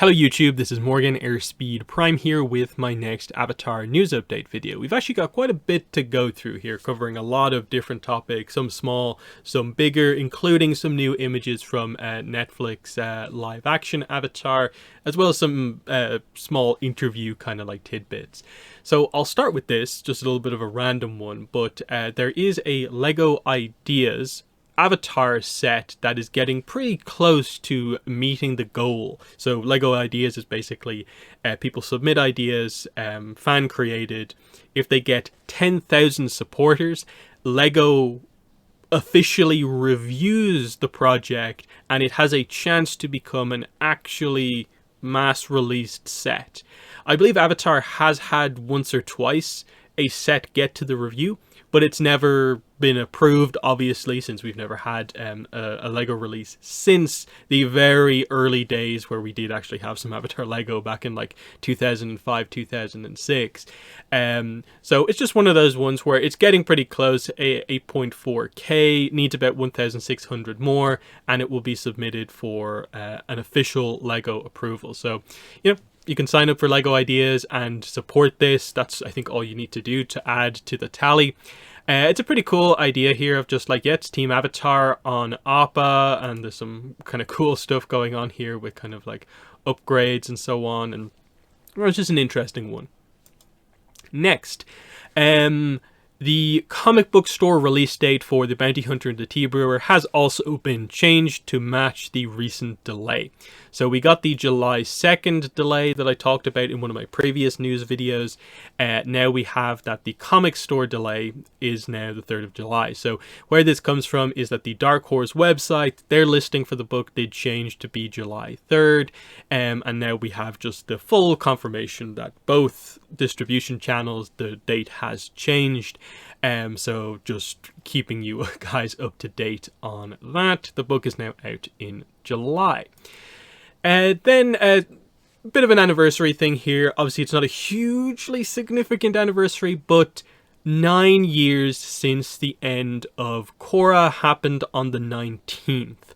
Hello YouTube, this is Morgan Airspeed Prime here with my next Avatar news update video. We've actually got quite a bit to go through here, covering a lot of different topics, some small, some bigger, including some new images from Netflix live action Avatar, as well as some small interview kind of like tidbits. So I'll start with this, just a little bit of a random one, but there is a LEGO Ideas Avatar set that is getting pretty close to meeting the goal. So LEGO Ideas is basically people submit ideas, fan created. If they get 10,000 supporters, LEGO officially reviews the project and it has a chance to become an actually mass released set. I believe Avatar has had once or twice a set get to the review, but it's never been approved, obviously, since we've never had a LEGO release since the very early days where we did actually have some Avatar LEGO back in like 2005, 2006. So it's just one of those ones where it's getting pretty close. 8.4K needs about 1,600 more, and it will be submitted for an official LEGO approval. So, you can sign up for LEGO Ideas and support this. That's, I think, all you need to do to add to the tally. It's a pretty cool idea here of just like, it's Team Avatar on Appa, and there's some kind of cool stuff going on here with kind of like upgrades and so on, and it's just an interesting one. Next, the comic book store release date for The Bounty Hunter and the Tea Brewer has also been changed to match the recent delay. So we got the July 2nd delay that I talked about in one of my previous news videos. Now we have that the comic store delay is now the 3rd of July. So where this comes from is that the Dark Horse website, their listing for the book did change to be July 3rd. And now we have just the full confirmation that both distribution channels, the date has changed. So just keeping you guys up to date on that. The book is now out in July. Then a bit of an anniversary thing here. Obviously, it's not a hugely significant anniversary, but 9 years since the end of Korra happened on the 19th.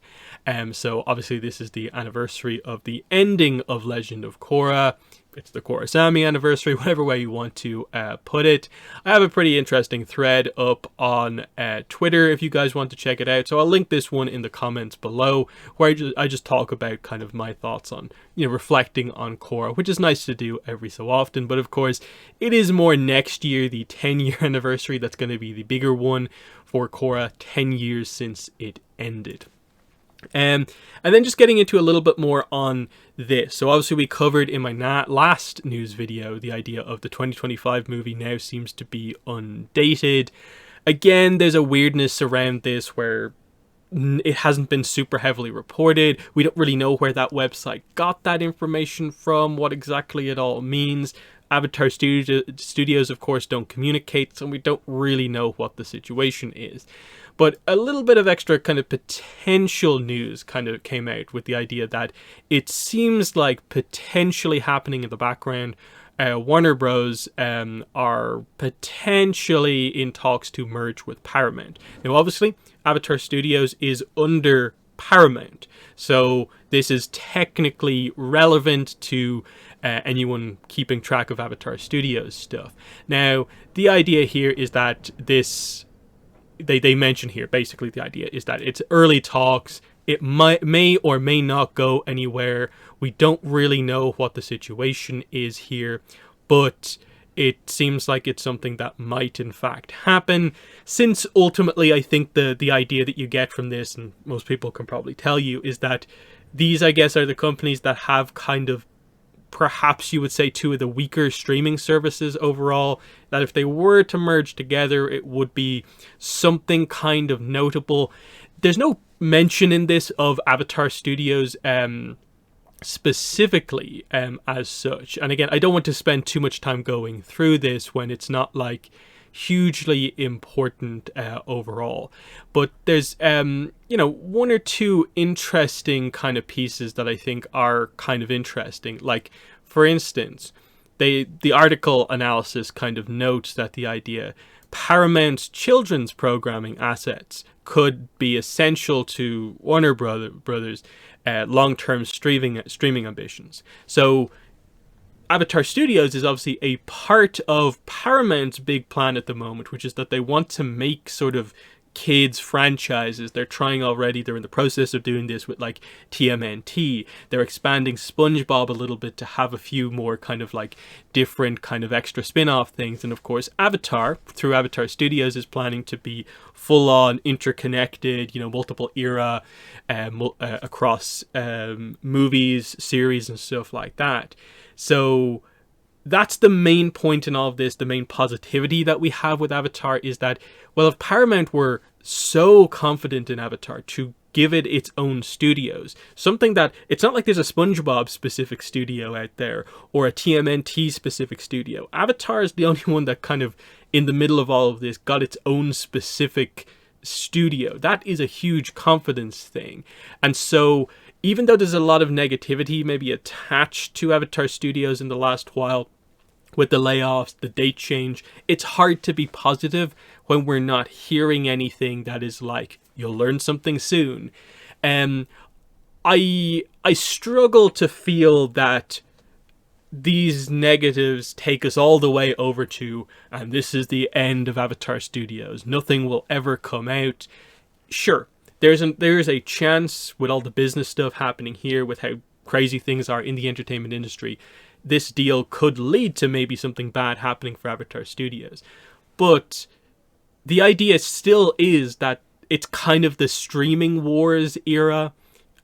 So obviously this is the anniversary of the ending of Legend of Korra. It's the Korrasami anniversary, whatever way you want to put it. I have a pretty interesting thread up on Twitter if you guys want to check it out. So I'll link this one in the comments below, where I just talk about kind of my thoughts on, reflecting on Korra, which is nice to do every so often. But of course, it is more next year, the 10-year anniversary, that's going to be the bigger one for Korra, 10 years since it ended. And then just getting into a little bit more on this. So obviously we covered in my last news video the idea of the 2025 movie now seems to be undated. Again, there's a weirdness around this where it hasn't been super heavily reported. We don't really know where that website got that information from, what exactly it all means. Avatar Studios, of course, don't communicate, so we don't really know what the situation is. But a little bit of extra kind of potential news kind of came out with the idea that it seems like potentially happening in the background. Warner Bros. Are potentially in talks to merge with Paramount. Now, obviously, Avatar Studios is under Paramount, so this is technically relevant to anyone keeping track of Avatar Studios stuff. Now, the idea here is that this, they mention here, basically the idea is that it's early talks. It may or may not go anywhere. We don't really know what the situation is here, but it seems like it's something that might in fact happen, since ultimately I think the idea that you get from this, and most people can probably tell you, is that these, I guess, are the companies that have kind of, perhaps you would say, two of the weaker streaming services overall, that if they were to merge together, it would be something kind of notable. There's no mention in this of Avatar Studios specifically as such. And again, I don't want to spend too much time going through this when it's not like hugely important overall, but there's one or two interesting kind of pieces that I think are kind of interesting. Like, for instance, the article analysis kind of notes that the idea Paramount's children's programming assets could be essential to Warner Brothers long-term streaming ambitions. So Avatar Studios is obviously a part of Paramount's big plan at the moment, which is that they want to make sort of kids franchises. They're trying already, they're in the process of doing this with like TMNT. They're expanding SpongeBob a little bit to have a few more kind of like different kind of extra spin-off things. And of course Avatar, through Avatar Studios, is planning to be full-on interconnected, you know, multiple era across movies, series and stuff like that. So that's the main point in all of this. The main positivity that we have with Avatar is that, well, if Paramount were so confident in Avatar to give it its own studios, something that, it's not like there's a SpongeBob specific studio out there or a TMNT specific studio. Avatar is the only one that kind of, in the middle of all of this, got its own specific studio. That is a huge confidence thing. And so even though there's a lot of negativity maybe attached to Avatar Studios in the last while, with the layoffs, the date change, it's hard to be positive when we're not hearing anything that is like, you'll learn something soon. I struggle to feel that these negatives take us all the way over to, and this is the end of Avatar Studios, nothing will ever come out. Sure, there's a chance with all the business stuff happening here, with how crazy things are in the entertainment industry, this deal could lead to maybe something bad happening for Avatar Studios. But the idea still is that it's kind of the streaming wars era,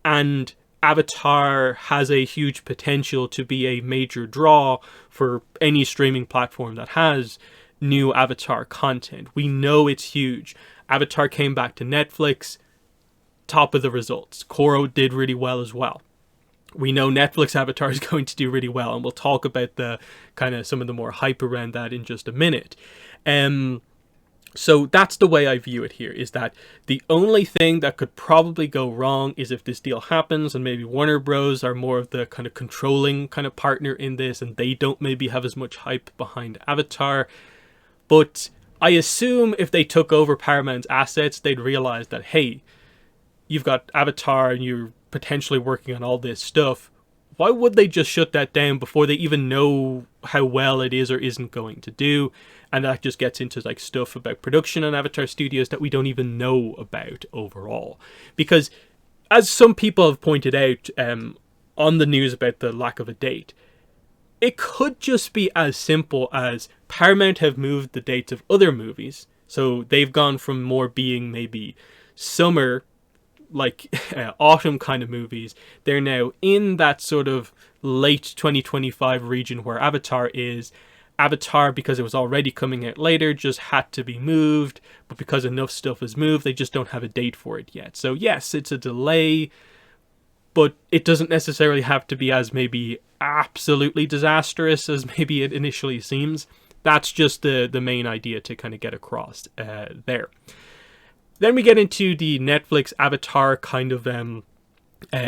and Avatar has a huge potential to be a major draw for any streaming platform that has new Avatar content. We know it's huge. Avatar came back to Netflix, top of the results. Korra did really well as well. We know Netflix Avatar is going to do really well, and we'll talk about the kind of some of the more hype around that in just a minute. So that's the way I view it here, is that the only thing that could probably go wrong is if this deal happens and maybe Warner Bros. Are more of the kind of controlling kind of partner in this, and they don't maybe have as much hype behind Avatar. But I assume if they took over Paramount's assets, they'd realize that, hey, you've got Avatar and you're potentially working on all this stuff. Why would they just shut that down before they even know how well it is or isn't going to do? And that just gets into like stuff about production on Avatar Studios that we don't even know about overall. Because as some people have pointed out on the news about the lack of a date, it could just be as simple as Paramount have moved the dates of other movies. So they've gone from more being maybe summer, like autumn kind of movies. They're now in that sort of late 2025 region where Avatar is. Avatar, because it was already coming out later, just had to be moved, but because enough stuff is moved, they just don't have a date for it yet. So yes, it's a delay, but it doesn't necessarily have to be as maybe absolutely disastrous as maybe it initially seems. That's just the main idea to kind of get across there. Then we get into the Netflix Avatar kind of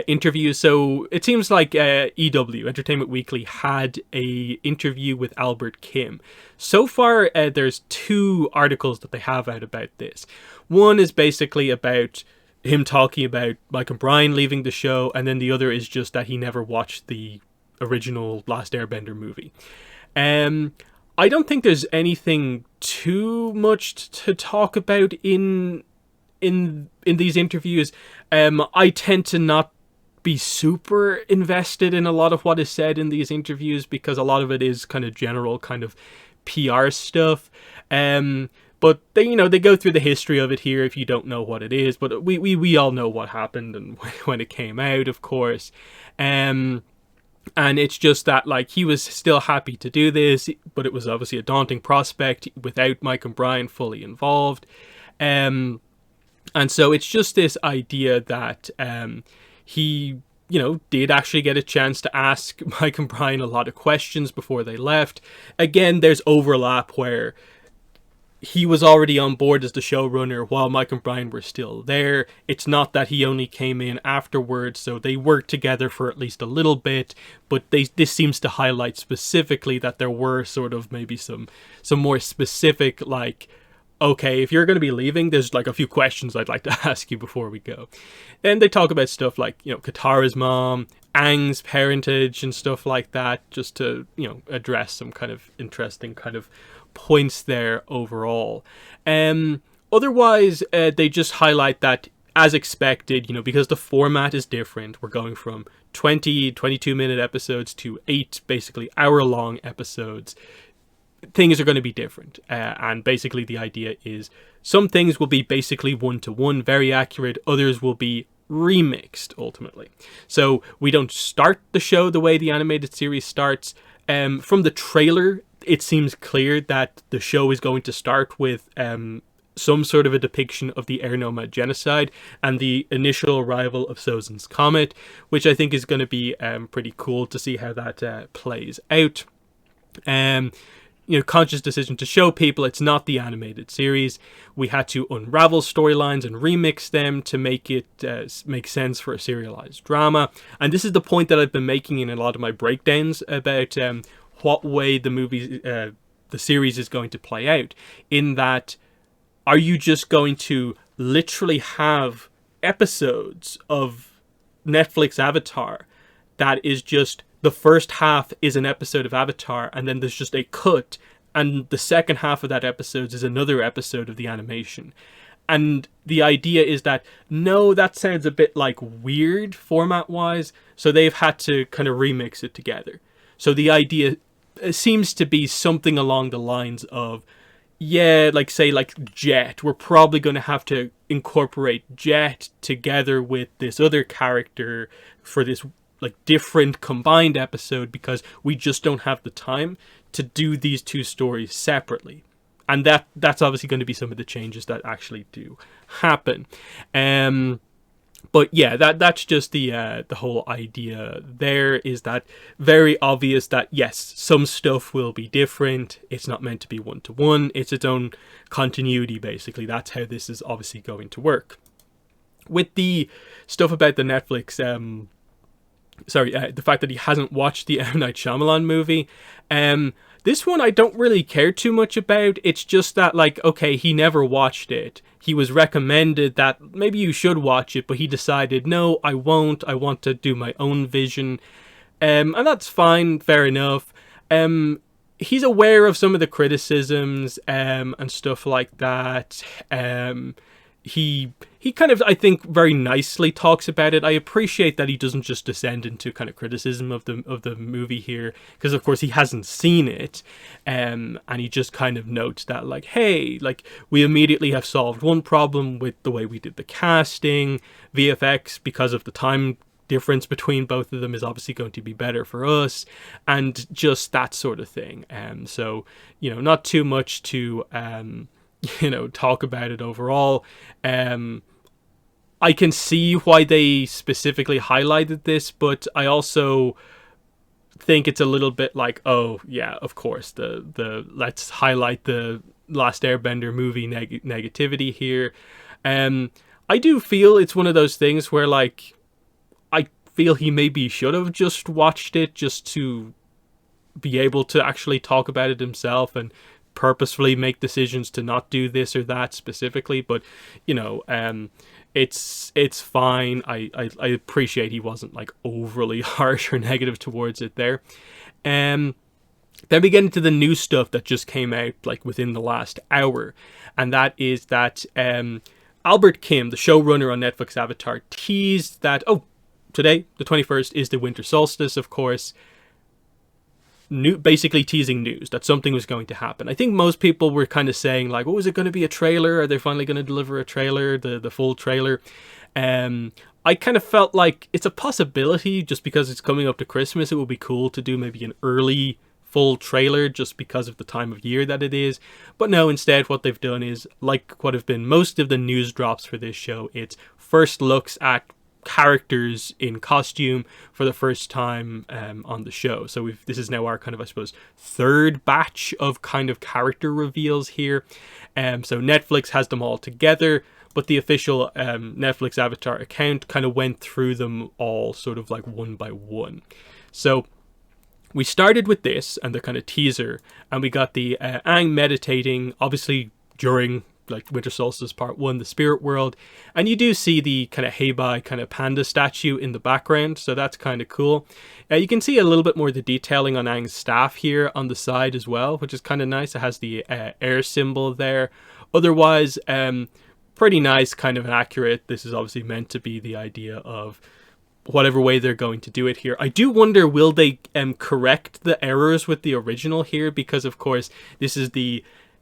interview. So it seems like EW, Entertainment Weekly, had a interview with Albert Kim. So far, there's 2 articles that they have out about this. One is basically about him talking about Mike and Brian leaving the show, and then the other is just that he never watched the original Last Airbender movie. I don't think there's anything too much to talk about in these interviews. I tend to not be super invested in a lot of what is said in these interviews because a lot of it is kind of general kind of PR stuff. But they go through the history of it here if you don't know what it is. But we all know what happened and when it came out, of course. And it's just that, like, he was still happy to do this, but it was obviously a daunting prospect without Mike and Brian fully involved. And so it's just this idea that he, did actually get a chance to ask Mike and Brian a lot of questions before they left. Again, there's overlap where he was already on board as the showrunner while Mike and Brian were still there. It's not that he only came in afterwards, so they worked together for at least a little bit, but this seems to highlight specifically that there were sort of maybe some more specific, like, okay, if you're going to be leaving, there's like a few questions I'd like to ask you before we go. Then they talk about stuff like, Katara's mom, Aang's parentage and stuff like that, just to, address some kind of interesting kind of points there overall. Otherwise, they just highlight that, as expected, because the format is different, we're going from 22-minute episodes to 8 basically hour-long episodes. Things are going to be different, and basically the idea is some things will be basically one-to-one, very accurate, others will be remixed ultimately. So we don't start the show the way the animated series starts. From the trailer, it seems clear that the show is going to start with some sort of a depiction of the Air Nomad genocide and the initial arrival of Sozin's Comet, which I think is going to be pretty cool to see how that plays out. Conscious decision to show people it's not the animated series. We had to unravel storylines and remix them to make it make sense for a serialized drama. And this is the point that I've been making in a lot of my breakdowns about what way the series is going to play out. In that, are you just going to literally have episodes of Netflix Avatar that is just the first half is an episode of Avatar, and then there's just a cut, and the second half of that episode is another episode of the animation? And the idea is that, no, that sounds a bit like weird format-wise, so they've had to kind of remix it together. So the idea seems to be something along the lines of, yeah, like say like Jet, we're probably going to have to incorporate Jet together with this other character for this like different combined episode, because we just don't have the time to do these two stories separately. And that's obviously going to be some of the changes that actually do happen. But yeah, that's just the whole idea. There is that very obvious that yes, some stuff will be different. It's not meant to be one-to-one. It's its own continuity, basically. That's how this is obviously going to work. With the stuff about the Netflix, the fact that he hasn't watched the M. Night Shyamalan movie, this one I don't really care too much about. It's just that, like, okay, he never watched it. He was recommended that maybe you should watch it, but he decided, no, I won't. I want to do my own vision. And that's fine, fair enough. He's aware of some of the criticisms and stuff like that. He kind of, I think, very nicely talks about it. I appreciate that he doesn't just descend into kind of criticism of the movie here, because of course he hasn't seen it, and he just kind of notes that, like, hey, like, we immediately have solved one problem with the way we did the casting. VFX, because of the time difference between both of them, is obviously going to be better for us, and just that sort of thing. So, not too much to talk about it overall. I can see why they specifically highlighted this, but I also think it's a little bit like, oh yeah, of course, the let's highlight the Last Airbender movie negativity here. I do feel it's one of those things where, like, I feel he maybe should have just watched it just to be able to actually talk about it himself and purposefully make decisions to not do this or that specifically. But it's fine. I appreciate he wasn't like overly harsh or negative towards it there. Then we get into the new stuff that just came out like within the last hour, and that is that Albert Kim, the showrunner on Netflix Avatar, teased that today, the 21st, is the winter solstice, of course. Basically teasing news that something was going to happen. I think most people were kind of saying, like, is it going to be a trailer? Are they finally going to deliver a trailer, the full trailer? I kind of felt like it's a possibility, just because it's coming up to Christmas. It would be cool to do maybe an early full trailer just because of the time of year that it is. But no, instead what they've done is, like what have been most of the news drops for this show, it's first looks at characters in costume for the first time on the show. So this is now our kind of, I suppose, third batch of kind of character reveals here. So Netflix has them all together, but the official Netflix Avatar account kind of went through them all sort of like one by one. So we started with this and the kind of teaser, and we got the Aang meditating, obviously during like Winter Solstice Part 1, the Spirit World. And you do see the kind of Heibai kind of panda statue in the background, so that's kind of cool. You can see a little bit more of the detailing on Aang's staff here on the side as well, which is kind of nice. It has the air symbol there. Otherwise, pretty nice, kind of accurate. This is obviously meant to be the idea of whatever way they're going to do it here. I do wonder, will they correct the errors with the original here? Because, of course, this is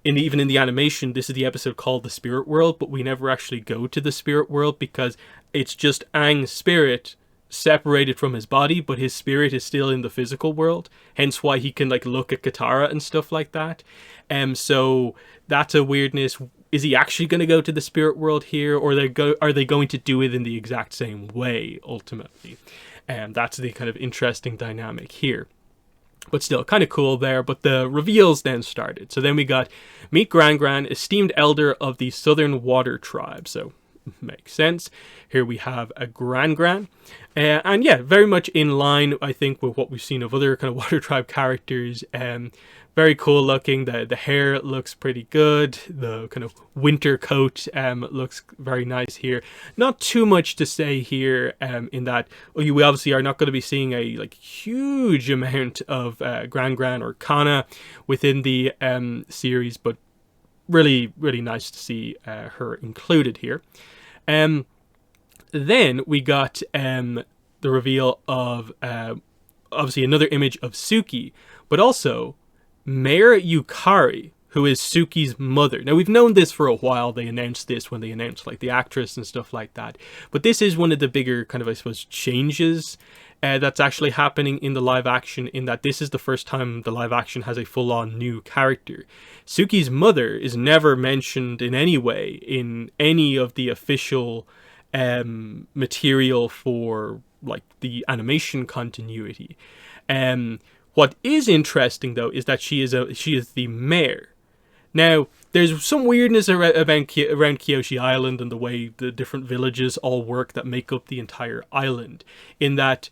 even in the animation, this is the episode called The Spirit World, but we never actually go to the Spirit World because it's just Aang's spirit separated from his body, but his spirit is still in the physical world. Hence why he can like look at Katara and stuff like that. So that's a weirdness. Is he actually going to go to the Spirit World here, or are they going to do it in the exact same way ultimately? That's the kind of interesting dynamic here. But still, kind of cool there. But the reveals then started. So then we got, meet Gran Gran, esteemed elder of the Southern Water Tribe. So, makes sense. Here we have a Gran Gran. And yeah, very much in line, I think, with what we've seen of other kind of Water Tribe characters. Very cool looking. The hair looks pretty good. The kind of winter coat looks very nice here. Not too much to say here in that we obviously are not going to be seeing a like huge amount of Gran Gran or Kana within the series, but really, really nice to see her included here. Then we got the reveal of obviously another image of Suki, but also Mayor Yukari, who is Suki's mother. Now, we've known this for a while. They announced this when they announced like the actress and stuff like that. But this is one of the bigger kind of, I suppose, changes that's actually happening in the live action, in that this is the first time the live action has a full-on new character. Suki's mother is never mentioned in any way in any of the official material for like the animation continuity. What is interesting, though, is that she is the mayor. Now, there's some weirdness around Kyoshi Island and the way the different villages all work that make up the entire island, in that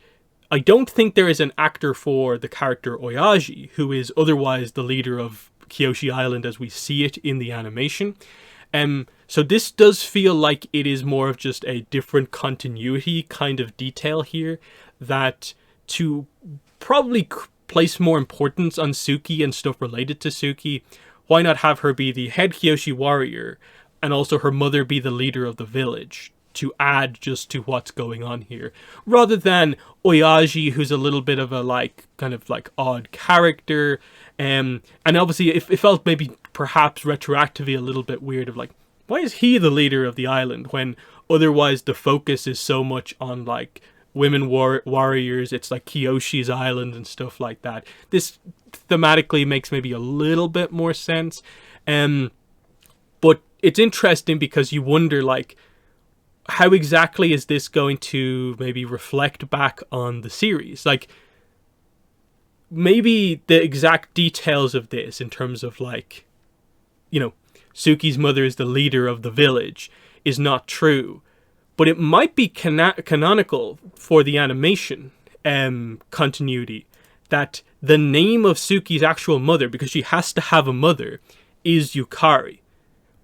I don't think there is an actor for the character Oyaji, who is otherwise the leader of Kyoshi Island as we see it in the animation. So this does feel like it is more of just a different continuity kind of detail here, that to probably place more importance on Suki and stuff related to Suki, why not have her be the head Kyoshi warrior and also her mother be the leader of the village, to add just to what's going on here, rather than Oyaji, who's a little bit of a like kind of like odd character. And obviously it felt maybe perhaps retroactively a little bit weird of like, why is he the leader of the island when otherwise the focus is so much on like women warriors, it's like Kyoshi's island and stuff like that. This thematically makes maybe a little bit more sense. But it's interesting because you wonder like, how exactly is this going to maybe reflect back on the series? Like, maybe the exact details of this in terms of like, you know, Suki's mother is the leader of the village is not true. But it might be canonical for the animation continuity that the name of Suki's actual mother, because she has to have a mother, is Yukari.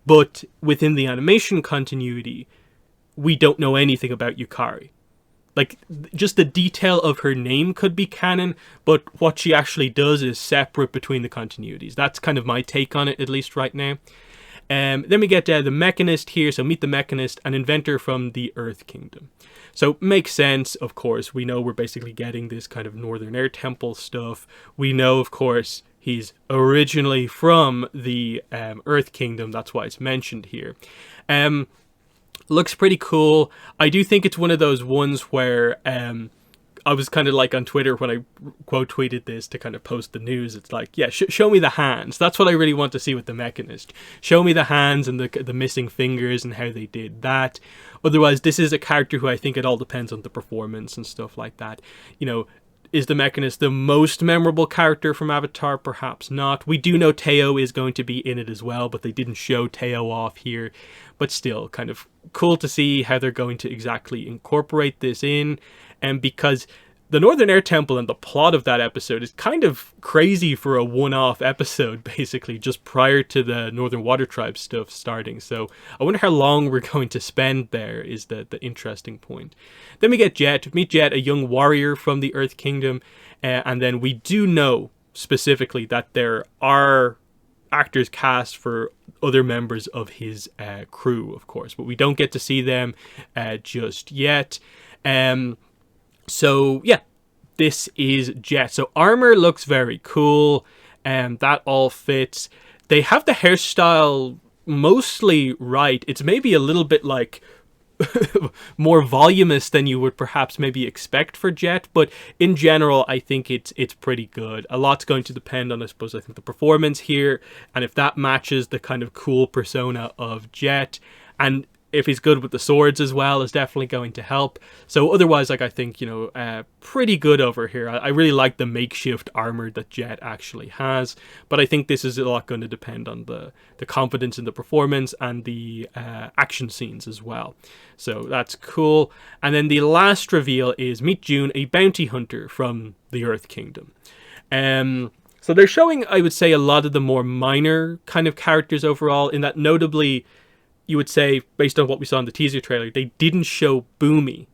But within the animation continuity, we don't know anything about Yukari. Like, just the detail of her name could be canon, but what she actually does is separate between the continuities. That's kind of my take on it, at least right now. Then we get the Mechanist here. So meet the Mechanist, an inventor from the Earth Kingdom. So makes sense, of course. We know we're basically getting this kind of Northern Air Temple stuff. We know, of course, he's originally from the Earth Kingdom. That's why it's mentioned here. Looks pretty cool. I do think it's one of those ones where I was kind of like on Twitter when I quote tweeted this to kind of post the news. It's like, yeah, show me the hands. That's what I really want to see with the Mechanist. Show me the hands and the missing fingers and how they did that. Otherwise, this is a character who I think it all depends on the performance and stuff like that. You know, is the Mechanist the most memorable character from Avatar? Perhaps not. We do know Teo is going to be in it as well, but they didn't show Teo off here. But still, kind of cool to see how they're going to exactly incorporate this in. And because the Northern Air Temple and the plot of that episode is kind of crazy for a one-off episode, basically, just prior to the Northern Water Tribe stuff starting. So I wonder how long we're going to spend there is the interesting point. Then we get Jet. Meet Jet, a young warrior from the Earth Kingdom. And then we do know specifically that there are actors cast for other members of his crew, of course. But we don't get to see them just yet. So yeah, this is Jet. So armor looks very cool, and that all fits. They have the hairstyle mostly right. It's maybe a little bit like more voluminous than you would perhaps maybe expect for Jet, but in general I think it's pretty good. A lot's going to depend on, I suppose, I think the performance here, and if that matches the kind of cool persona of Jet, and if he's good with the swords as well, is definitely going to help. So otherwise, like, I think, pretty good over here. I really like the makeshift armor that Jet actually has, but I think this is a lot going to depend on the confidence in the performance and the action scenes as well. So that's cool. And then the last reveal is meet June, a bounty hunter from the Earth Kingdom. So they're showing, I would say, a lot of the more minor kind of characters overall, in that notably, you would say, based on what we saw in the teaser trailer, they didn't show Boomy.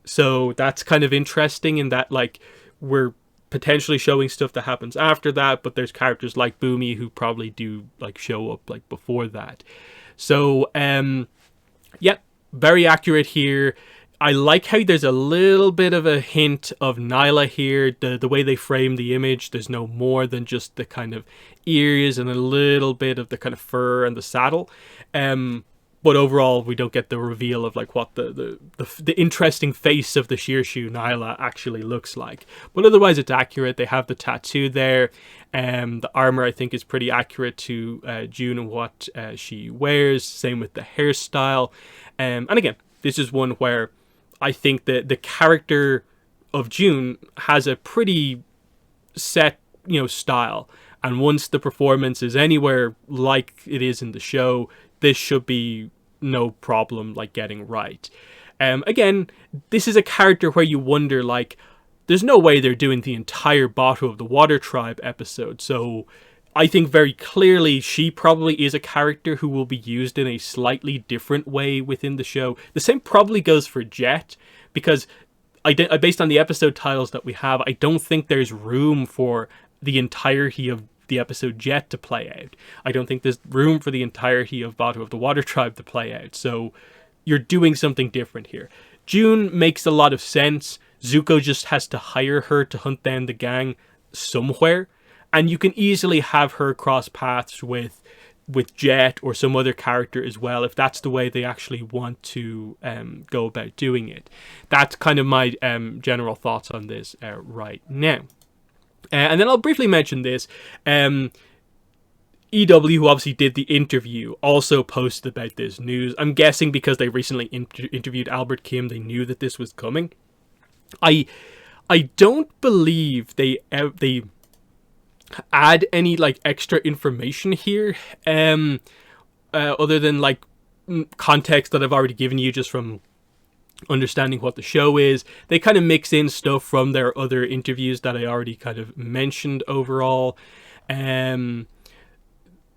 So that's kind of interesting in that, like, we're potentially showing stuff that happens after that, but there's characters like Boomy who probably do, like, show up, like, before that. So, yeah, very accurate here. I like how there's a little bit of a hint of Nyla here. The way they frame the image, there's no more than just the kind of ears and a little bit of the kind of fur and the saddle. But overall, we don't get the reveal of, like, what the interesting face of the Shearshu Nyla actually looks like. But otherwise, it's accurate. They have the tattoo there. The armor, I think, is pretty accurate to June and what she wears. Same with the hairstyle. And again, this is one where I think that the character of June has a pretty set, style. And once the performance is anywhere like it is in the show, this should be no problem, like, getting right. Again, this is a character where you wonder, like, there's no way they're doing the entire Bottle of the Water Tribe episode. So I think very clearly she probably is a character who will be used in a slightly different way within the show. The same probably goes for Jet, because based on the episode titles that we have, I don't think there's room for the entirety of the episode Jet to play out. I don't think there's room for the entirety of Bottle of the Water Tribe to play out. So you're doing something different here. June makes a lot of sense. Zuko just has to hire her to hunt down the gang somewhere. And you can easily have her cross paths with Jet or some other character as well, if that's the way they actually want to go about doing it. That's kind of my general thoughts on this right now. And then I'll briefly mention this. EW, who obviously did the interview, also posted about this news. I'm guessing because they recently interviewed Albert Kim, they knew that this was coming. I don't believe they add any, like, extra information here, other than, like, context that I've already given you just from understanding what the show is. They kind of mix in stuff from their other interviews that I already kind of mentioned overall. The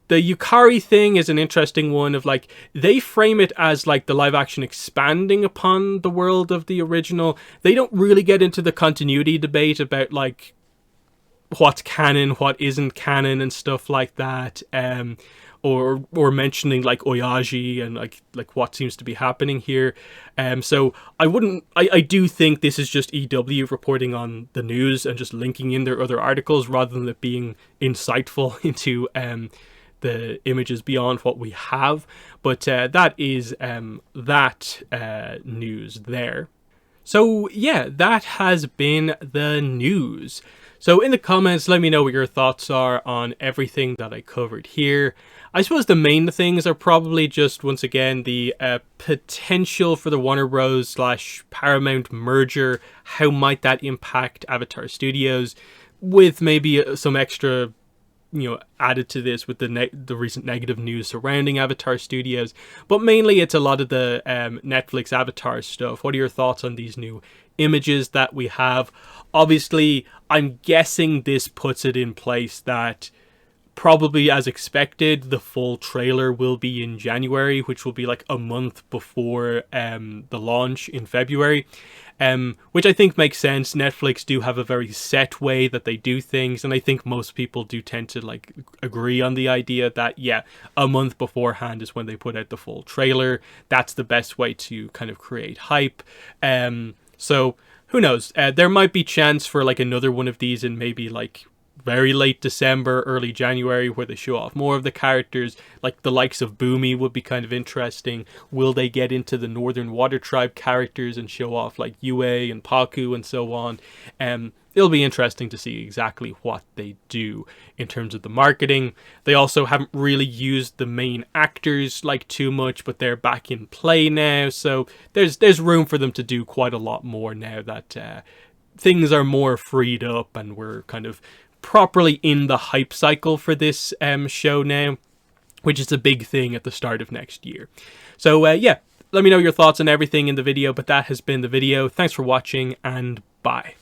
Yukari thing is an interesting one of, like, they frame it as, like, the live action expanding upon the world of the original. They don't really get into the continuity debate about, like, what's canon, what isn't canon and stuff like that. Or mentioning, like, Oyaji and like what seems to be happening here. So I do think this is just EW reporting on the news and just linking in their other articles rather than it being insightful into the images beyond what we have. But that is that news there. So yeah, that has been the news. So in the comments, let me know what your thoughts are on everything that I covered here. I suppose the main things are probably just, once again, the potential for the Warner Bros. / Paramount merger. How might that impact Avatar Studios, with maybe some extra added to this with the recent negative news surrounding Avatar Studios. But mainly it's a lot of the Netflix Avatar stuff. What are your thoughts on these new images that we have? Obviously, I'm guessing this puts it in place that probably as expected, the full trailer will be in January, which will be like a month before the launch in February, which I think makes sense. Netflix do have a very set way that they do things, and I think most people do tend to like agree on the idea that, yeah, a month beforehand is when they put out the full trailer. That's the best way to kind of create hype. So who knows? There might be chance for like another one of these in maybe like very late December, early January, where they show off more of the characters. Like the likes of Boomy would be kind of interesting. Will they get into the Northern Water Tribe characters and show off like Yue and Paku and so on? It'll be interesting to see exactly what they do in terms of the marketing. They also haven't really used the main actors like too much, but they're back in play now, so there's room for them to do quite a lot more now that things are more freed up and we're kind of properly in the hype cycle for this show now, which is a big thing at the start of next year. So yeah, let me know your thoughts on everything in the video, but that has been the video. Thanks for watching, and bye.